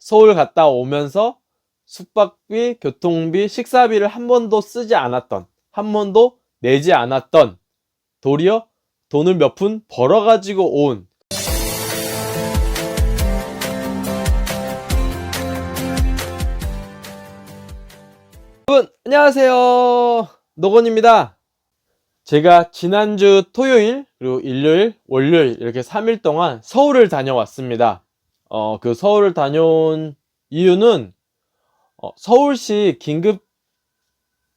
서울 갔다 오면서 숙박비, 교통비, 식사비를 한 번도 쓰지 않았던, 한 번도 내지 않았던, 도리어 돈을 몇 푼 벌어가지고 온. 여러분, 안녕하세요. 노건입니다. 제가 지난주 토요일, 그리고 일요일, 월요일 이렇게 3일 동안 서울을 다녀왔습니다. 그 서울을 다녀온 이유는 서울시 긴급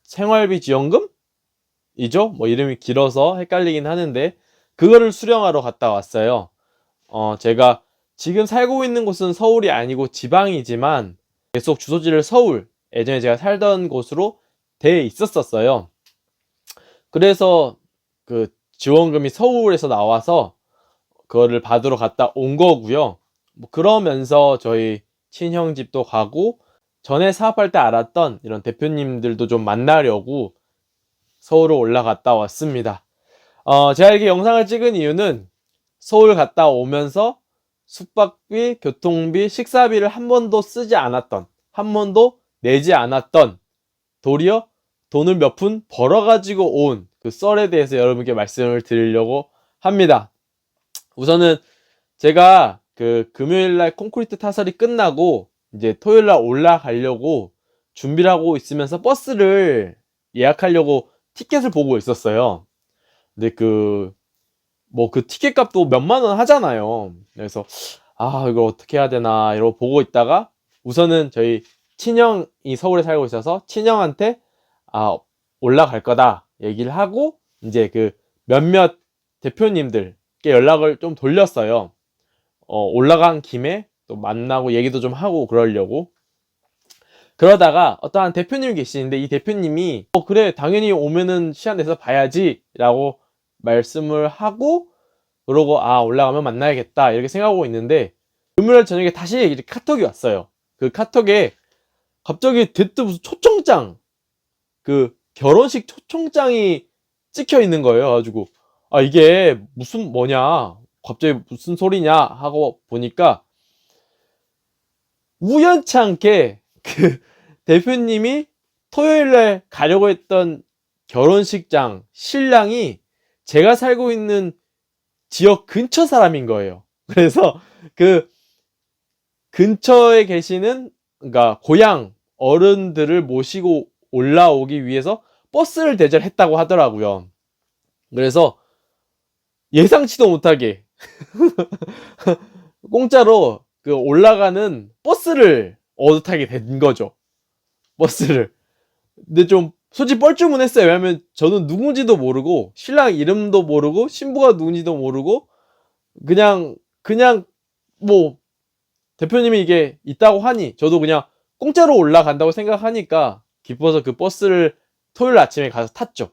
생활비 지원금이죠? 뭐 이름이 길어서 헷갈리긴 하는데 그거를 수령하러 갔다 왔어요. 제가 지금 살고 있는 곳은 서울이 아니고 지방이지만 계속 주소지를 서울, 예전에 제가 살던 곳으로 돼 있었어요. 그래서 그 지원금이 서울에서 나와서 그거를 받으러 갔다 온 거고요. 뭐 그러면서 저희 친형 집도 가고 전에 사업할 때 알았던 이런 대표님들도 좀 만나려고 서울을 올라갔다 왔습니다. 제가 이렇게 영상을 찍은 이유는 서울 갔다 오면서 숙박비, 교통비, 식사비를 한 번도 쓰지 않았던, 한 번도 내지 않았던, 도리어 돈을 몇 푼 벌어가지고 온 그 썰에 대해서 여러분께 말씀을 드리려고 합니다. 우선은 제가 그 금요일날 콘크리트 타설이 끝나고 이제 토요일날 올라가려고 준비를 하고 있으면서 버스를 예약하려고 티켓을 보고 있었어요. 근데 그 티켓 값도 몇만 원 하잖아요. 그래서 이걸 어떻게 해야 되나 이러고 보고 있다가 우선은 저희 친형이 서울에 살고 있어서 친형한테 올라갈 거다 얘기를 하고 이제 그 몇몇 대표님들께 연락을 좀 돌렸어요. 올라간 김에 또 만나고 얘기도 좀 하고 그러려고. 그러다가 어떠한 대표님이 계시는데 이 대표님이 그래 당연히 오면은 시간 내서 봐야지 라고 말씀을 하고 그러고 올라가면 만나야겠다 이렇게 생각하고 있는데 금요일 저녁에 다시 이렇게 카톡이 왔어요. 그 카톡에 갑자기 대뜸 무슨 초청장, 그 결혼식 초청장이 찍혀 있는 거예요. 가지고 이게 무슨 뭐냐, 갑자기 무슨 소리냐 하고 보니까 우연치 않게 그 대표님이 토요일날 가려고 했던 결혼식장 신랑이 제가 살고 있는 지역 근처 사람인 거예요. 그래서 그 근처에 계시는, 그러니까 고향 어른들을 모시고 올라오기 위해서 버스를 대절했다고 하더라고요. 그래서 예상치도 못하게 공짜로 그 올라가는 버스를 얻어타게 된 거죠. 버스를. 근데 좀 솔직히 뻘쭘했어요. 왜냐면 저는 누군지도 모르고 신랑 이름도 모르고 신부가 누군지도 모르고 그냥 뭐 대표님이 이게 있다고 하니 저도 그냥 공짜로 올라간다고 생각하니까 기뻐서 그 버스를 토요일 아침에 가서 탔죠.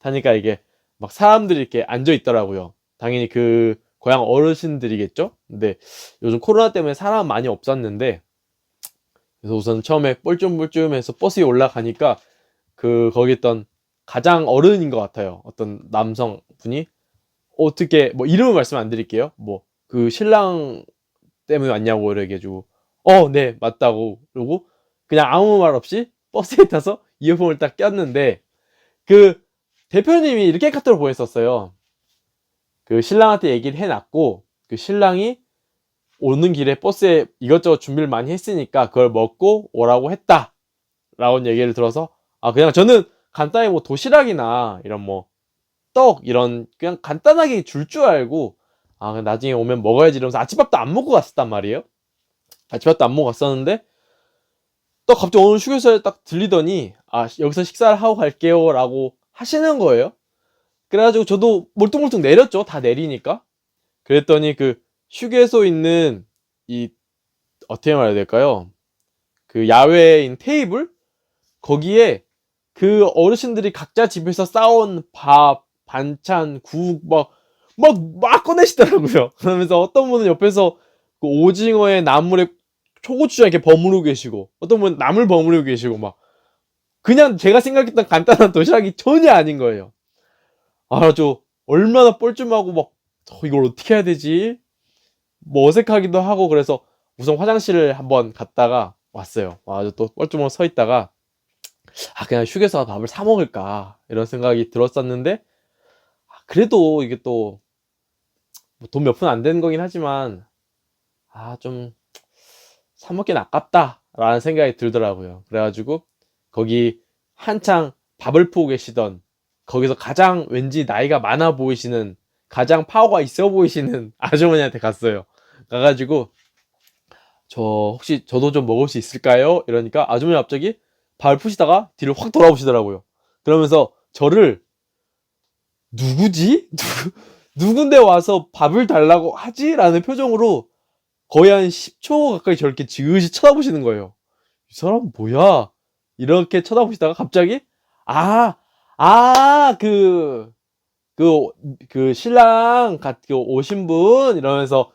타니까 이게 막 사람들이 이렇게 앉아 있더라고요. 당연히 그 고향 어르신들이겠죠. 근데 요즘 코로나 때문에 사람 많이 없었는데, 그래서 우선 처음에 뻘쭘뻘쭘해서 버스에 올라가니까 거기 있던 가장 어른인 것 같아요. 어떤 남성분이 어떻게 뭐 이름은 말씀 안 드릴게요. 뭐 그 신랑 때문에 왔냐고 이래가지고 네 맞다고 그러고 그냥 아무 말 없이 버스에 타서 이어폰을 딱 꼈는데 그 대표님이 이렇게 카톡을 보냈었어요. 그 신랑한테 얘기를 해놨고 그 신랑이 오는 길에 버스에 이것저것 준비를 많이 했으니까 그걸 먹고 오라고 했다 라고 얘기를 들어서 그냥 저는 간단히 뭐 도시락이나 이런 뭐 떡 이런 그냥 간단하게 줄 줄 알고 나중에 오면 먹어야지 이러면서 아침밥도 안 먹고 갔었단 말이에요. 아침밥도 안 먹고 갔었는데 또 갑자기 오늘 휴게소에 딱 들리더니 여기서 식사를 하고 갈게요 라고 하시는 거예요. 그래가지고 저도 몰뚱몰뚱 내렸죠. 다 내리니까. 그랬더니 그 휴게소 있는 이 어떻게 말해야 될까요? 그 야외에 있는 테이블 거기에 그 어르신들이 각자 집에서 싸온 밥, 반찬, 국 막 꺼내시더라고요. 그러면서 어떤 분은 옆에서 그 오징어에 나물에 초고추장 이렇게 버무르고 계시고 어떤 분은 나물 버무르고 계시고 막 그냥 제가 생각했던 간단한 도시락이 전혀 아닌 거예요. 저 얼마나 뻘쭘하고 막 이걸 어떻게 해야 되지? 뭐 어색하기도 하고 그래서 우선 화장실을 한번 갔다가 왔어요. 와서 또 뻘쭘하게 서 있다가 그냥 휴게소 가서 밥을 사 먹을까 이런 생각이 들었었는데, 그래도 이게 또 돈 몇 푼 안 되는 거긴 하지만 좀 사 먹긴 아깝다라는 생각이 들더라고요. 그래가지고 거기 한창 밥을 푸고 계시던, 거기서 가장 왠지 나이가 많아 보이시는, 가장 파워가 있어 보이시는 아주머니한테 갔어요. 가가지고 저 혹시 저도 좀 먹을 수 있을까요? 이러니까 아주머니 갑자기 밥을 푸시다가 뒤를 확 돌아보시더라고요. 그러면서 저를 누구지? 누군데 와서 밥을 달라고 하지? 라는 표정으로 거의 한 10초 가까이 저렇게 지그시 쳐다보시는 거예요. 이 사람 뭐야? 이렇게 쳐다보시다가 갑자기 아, 신랑 오신 분 이러면서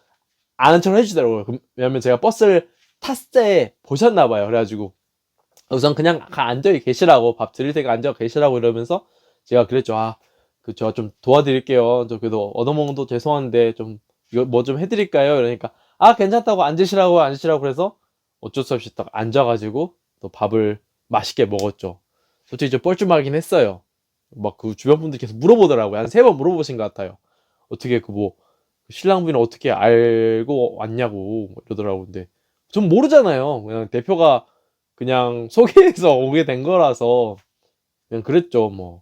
아는 척을 해주더라고요. 왜냐면 제가 버스를 탔을 때 보셨나 봐요. 그래가지고 우선 그냥 앉아 계시라고, 밥 드릴 테니까 앉아 계시라고 이러면서 제가 그랬죠. 제가 좀 도와드릴게요. 저 그래도 얻어먹어도 죄송한데 좀 이거 뭐 좀 해드릴까요? 이러니까 괜찮다고 앉으시라고 그래서 어쩔 수 없이 딱 앉아가지고 또 밥을 맛있게 먹었죠. 솔직히 좀 뻘쭘하긴 했어요. 막 그 주변 분들이 계속 물어보더라고요. 한 3번 물어보신 것 같아요. 어떻게 신랑분이 어떻게 알고 왔냐고 이러더라고. 근데 전 모르잖아요. 그냥 대표가 그냥 소개해서 오게 된 거라서 그냥 그랬죠. 뭐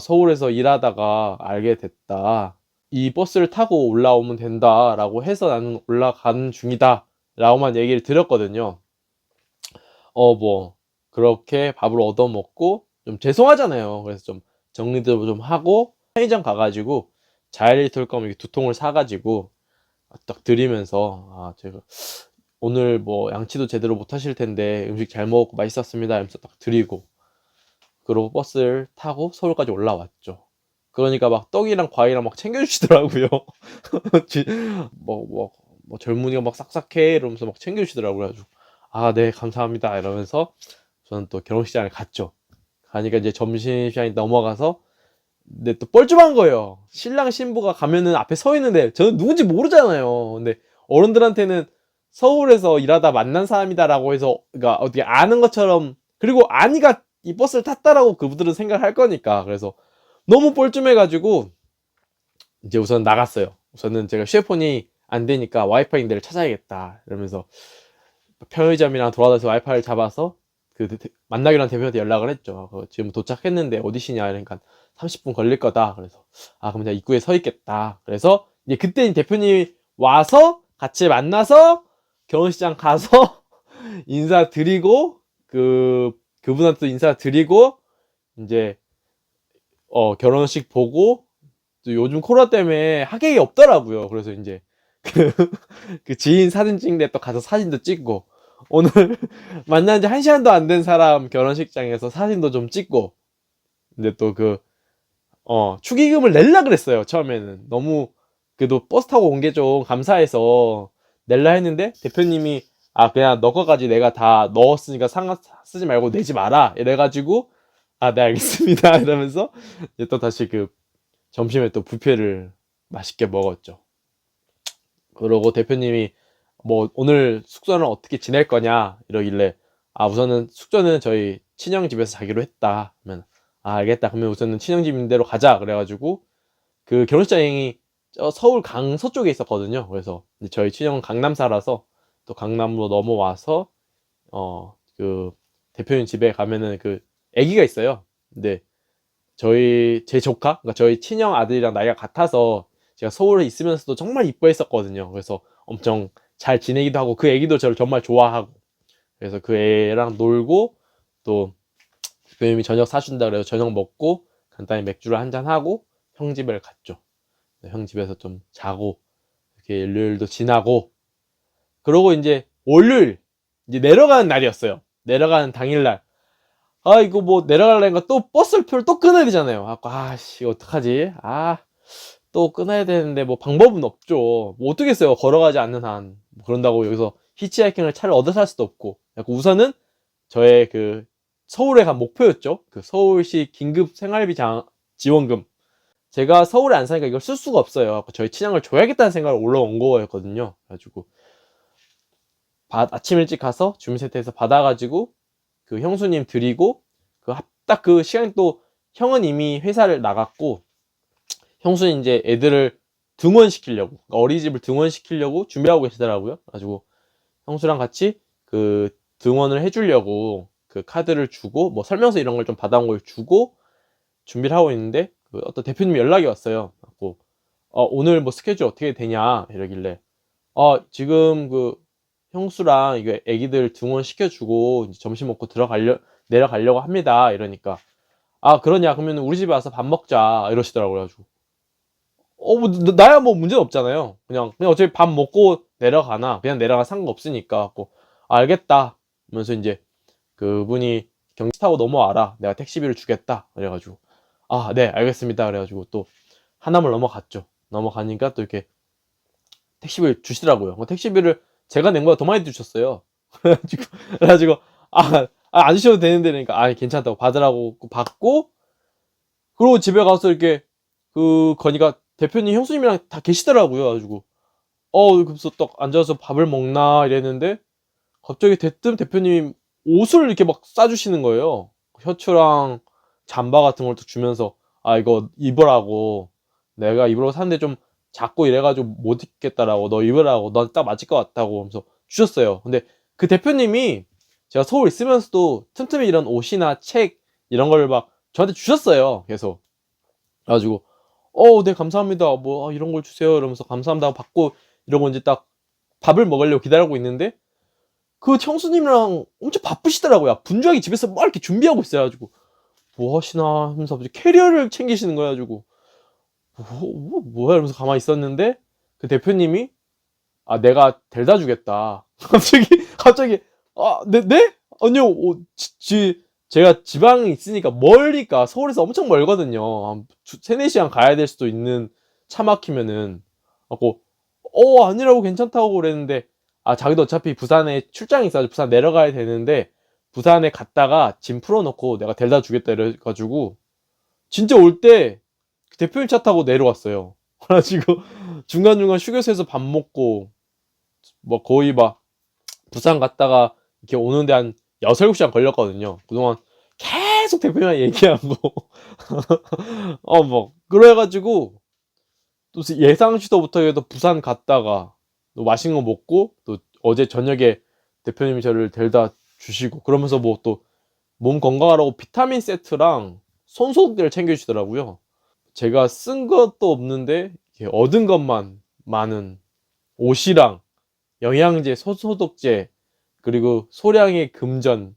서울에서 일하다가 알게 됐다, 이 버스를 타고 올라오면 된다라고 해서 나는 올라가는 중이다 라고만 얘기를 드렸거든요. 뭐 그렇게 밥을 얻어먹고 좀 죄송하잖아요. 그래서 좀 정리도 좀 하고 편의점 가가지고 자일리 톨껌 2통을 사가지고 딱 드리면서 제가 오늘 뭐 양치도 제대로 못 하실 텐데 음식 잘 먹었고 맛있었습니다 이러면서 딱 드리고, 그러고 버스를 타고 서울까지 올라왔죠. 그러니까 막 떡이랑 과일이랑 막 챙겨주시더라고요. 뭐 젊은이가 막 싹싹해 이러면서 막 챙겨주시더라고요. 그래가지고 네 감사합니다 이러면서 저는 또 결혼식장에 갔죠. 가니까 이제 점심시간이 넘어가서, 근데 또 뻘쭘한 거예요. 신랑 신부가 가면은 앞에 서 있는데 저는 누군지 모르잖아요. 근데 어른들한테는 서울에서 일하다 만난 사람이다라고 해서, 그러니까 어떻게 아는 것처럼, 그리고 아니가 이 버스를 탔다라고 그분들은 생각할 거니까. 그래서 너무 뻘쭘해가지고 이제 우선 나갔어요. 우선은 제가 휴대폰이 안 되니까 와이파이 있는 데를 찾아야겠다 이러면서 편의점이랑 돌아다니면서 와이파이를 잡아서 만나기로 한 대표한테 연락을 했죠. 지금 도착했는데 어디시냐 이러니까 30분 걸릴 거다. 그래서 그럼 내가 입구에 서 있겠다. 그래서 이제 그때 대표님이 와서 같이 만나서 결혼식장 가서 인사드리고, 그분한테 인사드리고, 이제 결혼식 보고, 또 요즘 코로나 때문에 하객이 없더라고요. 그래서 이제 그 지인 사진 찍는데 또 가서 사진도 찍고, 오늘 만난 지 1시간도 안 된 사람 결혼식장에서 사진도 좀 찍고. 근데 또 축의금을 낼라 그랬어요. 처음에는 너무 그래도 버스 타고 온 게 좀 감사해서 낼라 했는데 대표님이 그냥 너 거까지 내가 다 넣었으니까 상관 쓰지 말고 내지 마라 이래가지고 네 알겠습니다 이러면서 이제 또 다시 점심에 또 뷔페를 맛있게 먹었죠. 그러고 대표님이 뭐 오늘 숙소는 어떻게 지낼 거냐 이러길래 우선은 숙소는 저희 친형 집에서 자기로 했다 하면 알겠다, 그러면 우선은 친형 집 임대로 가자 그래가지고, 그 결혼식장이 서울 강서 쪽에 있었거든요. 그래서 저희 친형은 강남 살아서 또 강남으로 넘어와서 그 대표님 집에 가면은 아기가 있어요. 근데 제 조카, 그러니까 저희 친형 아들이랑 나이가 같아서 제가 서울에 있으면서도 정말 이뻐했었거든요. 그래서 엄청 잘 지내기도 하고, 그 애기도 저를 정말 좋아하고, 그래서 그 애랑 놀고, 또 대표님이 저녁 사준다 그래서 저녁 먹고 간단히 맥주를 한잔 하고 형 집을 갔죠. 형 집에서 좀 자고 이렇게 일요일도 지나고, 그러고 이제 월요일 이제 내려가는 날이었어요. 내려가는 당일날 이거 뭐 내려가려니까 또 버스표를 또 끊어야 되잖아요. 아씨 어떡하지? 또 끊어야 되는데 뭐 방법은 없죠. 뭐 어떻겠어요. 걸어가지 않는 한. 그런다고 여기서 히치하이킹을 차를 얻어 살 수도 없고. 우선은 저의 서울에 간 목표였죠. 서울시 긴급 생활비 지원금. 제가 서울에 안 사니까 이걸 쓸 수가 없어요. 저희 친형을 줘야겠다는 생각을 올라온 거였거든요. 그래가지고 아침 일찍 가서 주민센터에서 받아가지고 그 형수님 드리고 딱 그 시간이 또 형은 이미 회사를 나갔고 형수는 이제 애들을 등원시키려고 그러니까 어린이집을 등원시키려고 준비하고 계시더라고요. 그래가지고 형수랑 같이 그 등원을 해주려고 그 카드를 주고 뭐 설명서 이런 걸 좀 받아온 걸 주고 준비를 하고 있는데 그 어떤 대표님이 연락이 왔어요. 그래갖고 오늘 뭐 스케줄 어떻게 되냐 이러길래 지금 그 형수랑 이거 애기들 등원 시켜주고 이제 점심 먹고 내려가려고 합니다. 이러니까 그러냐 그러면 우리 집에 와서 밥 먹자 이러시더라고요. 그래가지고 뭐 나야 뭐 문제는 없잖아요. 그냥 어차피 밥 먹고 내려가나 그냥 내려가 상관없으니까 갖고 알겠다 하면서 이제 그분이 경치 타고 넘어와라 내가 택시비를 주겠다 그래가지고 네 알겠습니다 그래가지고 또 하남을 넘어갔죠. 넘어가니까 또 이렇게 택시비를 주시더라고요. 택시비를 제가 낸 거보다 더 많이 주셨어요. 그래가지고 안 주셔도 되는데 그러니까 괜찮다고 받으라고 받고 그리고 집에 가서 이렇게 거니까 대표님 형수님이랑 다 계시더라고요. 그래가지고 그래서 딱 앉아서 밥을 먹나 이랬는데 갑자기 대뜸 대표님 옷을 이렇게 막 싸주시는 거예요. 셔츠랑 잠바 같은 걸 또 주면서 이거 입으라고 내가 입으라고 샀는데 좀 작고 이래가지고 못 입겠다라고 너 입으라고 넌 딱 맞을 것 같다고 하면서 주셨어요. 근데 그 대표님이 제가 서울 있으면서도 틈틈이 이런 옷이나 책 이런 걸 막 저한테 주셨어요. 계속. 그래가지고 네 감사합니다 뭐 이런 걸 주세요 이러면서 감사합니다 받고 이러고 이제 딱 밥을 먹으려고 기다리고 있는데 그 형수님이랑 엄청 바쁘시더라고요. 분주하게 집에서 막 이렇게 준비하고 있어가지고 뭐 하시나 하면서 캐리어를 챙기시는 거야 가지고 뭐야 이러면서 가만히 있었는데 그 대표님이 내가 데려다 주겠다. 갑자기 네? 아니요 제가 지방에 있으니까 멀니까 서울에서 엄청 멀거든요. 한 3-4시간 가야 될 수도 있는 차 막히면은 하고 아니라고 괜찮다고 그랬는데 자기도 어차피 부산에 출장이 있어서 부산 내려가야 되는데 부산에 갔다가 짐 풀어놓고 내가 데려다 주겠다 이래가지고 진짜 올 때 대표님 차 타고 내려왔어요. 그래가지고 중간중간 휴게소에서 밥 먹고 뭐 거의 막 부산 갔다가 이렇게 오는데 한 6-7시간 걸렸거든요. 그동안 계속 대표님이랑 얘기하고 뭐 그래가지고 또 예상치도 해도 부산 갔다가 또 맛있는 거 먹고 또 어제 저녁에 대표님이 저를 데려다 주시고 그러면서 뭐 또 몸 건강하라고 비타민 세트랑 손소독제를 챙겨주시더라고요. 제가 쓴 것도 없는데 얻은 것만 많은 옷이랑 영양제, 손소독제 그리고 소량의 금전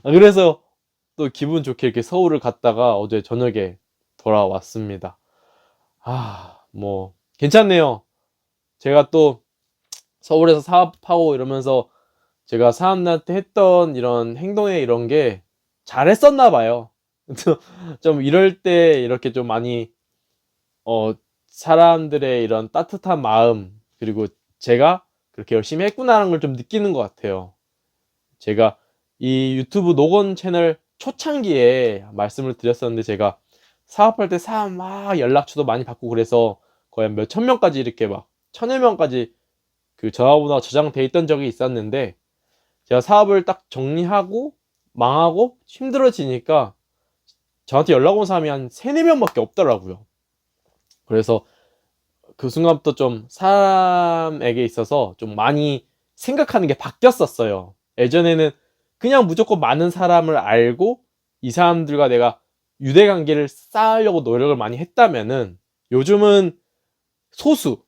그래서 또 기분 좋게 이렇게 서울을 갔다가 어제 저녁에 돌아왔습니다. 뭐 괜찮네요. 제가 또 서울에서 사업하고 이러면서 제가 사람들한테 했던 이런 행동에 이런 게 잘했었나 봐요. 좀 이럴 때 이렇게 좀 많이 사람들의 이런 따뜻한 마음 그리고 제가 그렇게 열심히 했구나라는 걸 좀 느끼는 것 같아요. 제가 이 유튜브 노건 채널 초창기에 말씀을 드렸었는데 제가 사업할 때 사람 막 연락처도 많이 받고 그래서 거의 몇천 명까지 이렇게 막 1000여 명까지 그 전화번호가 저장돼 있던 적이 있었는데 제가 사업을 딱 정리하고 망하고 힘들어지니까 저한테 연락 온 사람이 한 3-4명밖에 없더라고요. 그래서 그 순간부터 좀 사람에게 있어서 좀 많이 생각하는 게 바뀌었었어요. 예전에는 그냥 무조건 많은 사람을 알고 이 사람들과 내가 유대관계를 쌓으려고 노력을 많이 했다면은 요즘은 소수,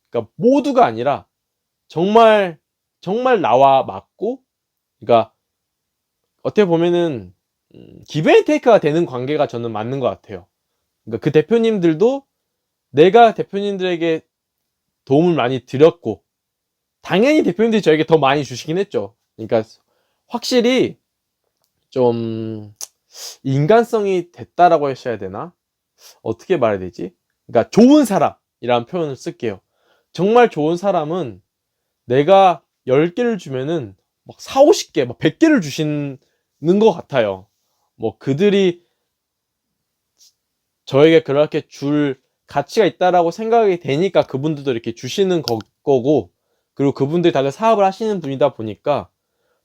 그러니까 모두가 아니라 정말 나와 맞고, 그러니까 어떻게 보면은 기브 앤 테이크가 되는 관계가 저는 맞는 것 같아요. 그러니까 그 대표님들도 내가 대표님들에게 도움을 많이 드렸고 당연히 대표님들이 저에게 더 많이 주시긴 했죠. 그러니까 확실히 좀 인간성이 됐다라고 하셔야 되나? 어떻게 말해야 되지? 그러니까 좋은 사람이라는 표현을 쓸게요. 정말 좋은 사람은 내가 10개를 주면은 막 40-50개, 막 100개를 주시는 것 같아요. 뭐 그들이 저에게 그렇게 줄 가치가 있다라고 생각이 되니까 그분들도 이렇게 주시는 거고, 그리고 그분들이 다들 사업을 하시는 분이다 보니까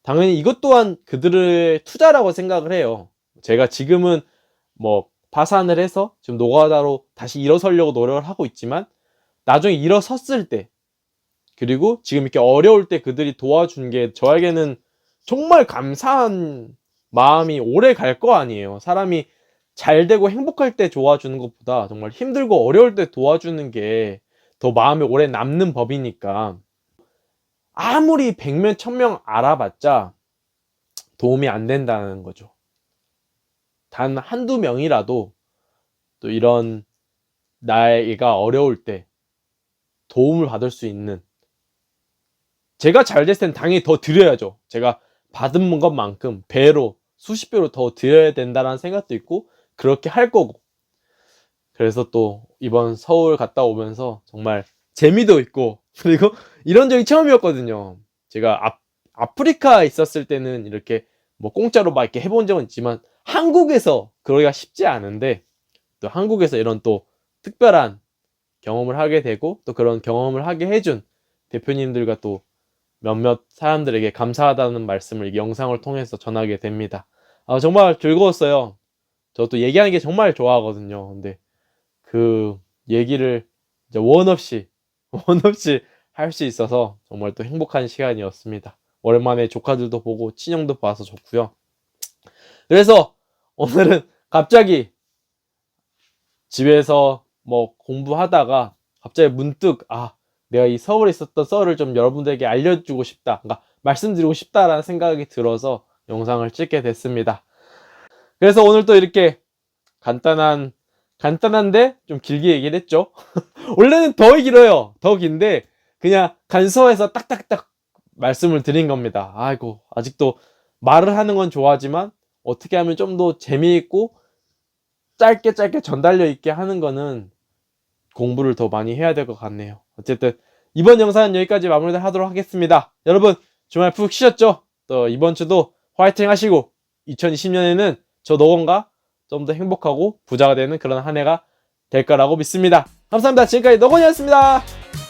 당연히 이것 또한 그들의 투자라고 생각을 해요. 제가 지금은 뭐 파산을 해서 지금 노가다로 다시 일어서려고 노력을 하고 있지만 나중에 일어섰을 때, 그리고 지금 이렇게 어려울 때 그들이 도와준 게 저에게는 정말 감사한 마음이 오래 갈 거 아니에요. 사람이 잘 되고 행복할 때 도와주는 것보다 정말 힘들고 어려울 때 도와주는 게 더 마음에 오래 남는 법이니까, 아무리 100명, 1000명 알아봤자 도움이 안 된다는 거죠. 단 한두 명이라도 또 이런 나이가 어려울 때 도움을 받을 수 있는, 제가 잘 됐을 땐 당연히 더 드려야죠. 제가 받은 것만큼 배로, 수십 배로 더 드려야 된다는 생각도 있고 그렇게 할 거고, 그래서 또 이번 서울 갔다 오면서 정말 재미도 있고, 그리고 이런 적이 처음이었거든요. 제가 아프리카 있었을 때는 이렇게 뭐 공짜로 막 이렇게 해본 적은 있지만 한국에서 그러기가 쉽지 않은데, 또 한국에서 이런 또 특별한 경험을 하게 되고 또 그런 경험을 하게 해준 대표님들과 또 몇몇 사람들에게 감사하다는 말씀을 이 영상을 통해서 전하게 됩니다. 정말 즐거웠어요. 저도 얘기하는 게 정말 좋아하거든요. 근데 그 얘기를 이제 원 없이 할 수 있어서 정말 또 행복한 시간이었습니다. 오랜만에 조카들도 보고 친형도 봐서 좋고요. 그래서 오늘은 갑자기 집에서 뭐 공부하다가 갑자기 문득 내가 이 서울에 있었던 썰을 좀 여러분들에게 알려주고 싶다, 그러니까 말씀드리고 싶다라는 생각이 들어서 영상을 찍게 됐습니다. 그래서 오늘 또 이렇게 간단한데 좀 길게 얘기를 했죠. 원래는 더 길어요. 더 긴데 그냥 간소해서 딱딱딱 말씀을 드린 겁니다. 아이고, 아직도 말을 하는 건 좋아하지만 어떻게 하면 좀 더 재미있고 짧게 전달력 있게 하는 거는 공부를 더 많이 해야 될 것 같네요. 어쨌든 이번 영상은 여기까지 마무리하도록 하겠습니다. 여러분 주말 푹 쉬셨죠? 또 이번 주도 화이팅 하시고 2020년에는 저 노건과 좀 더 행복하고 부자가 되는 그런 한 해가 될 거라고 믿습니다. 감사합니다. 지금까지 노건이었습니다.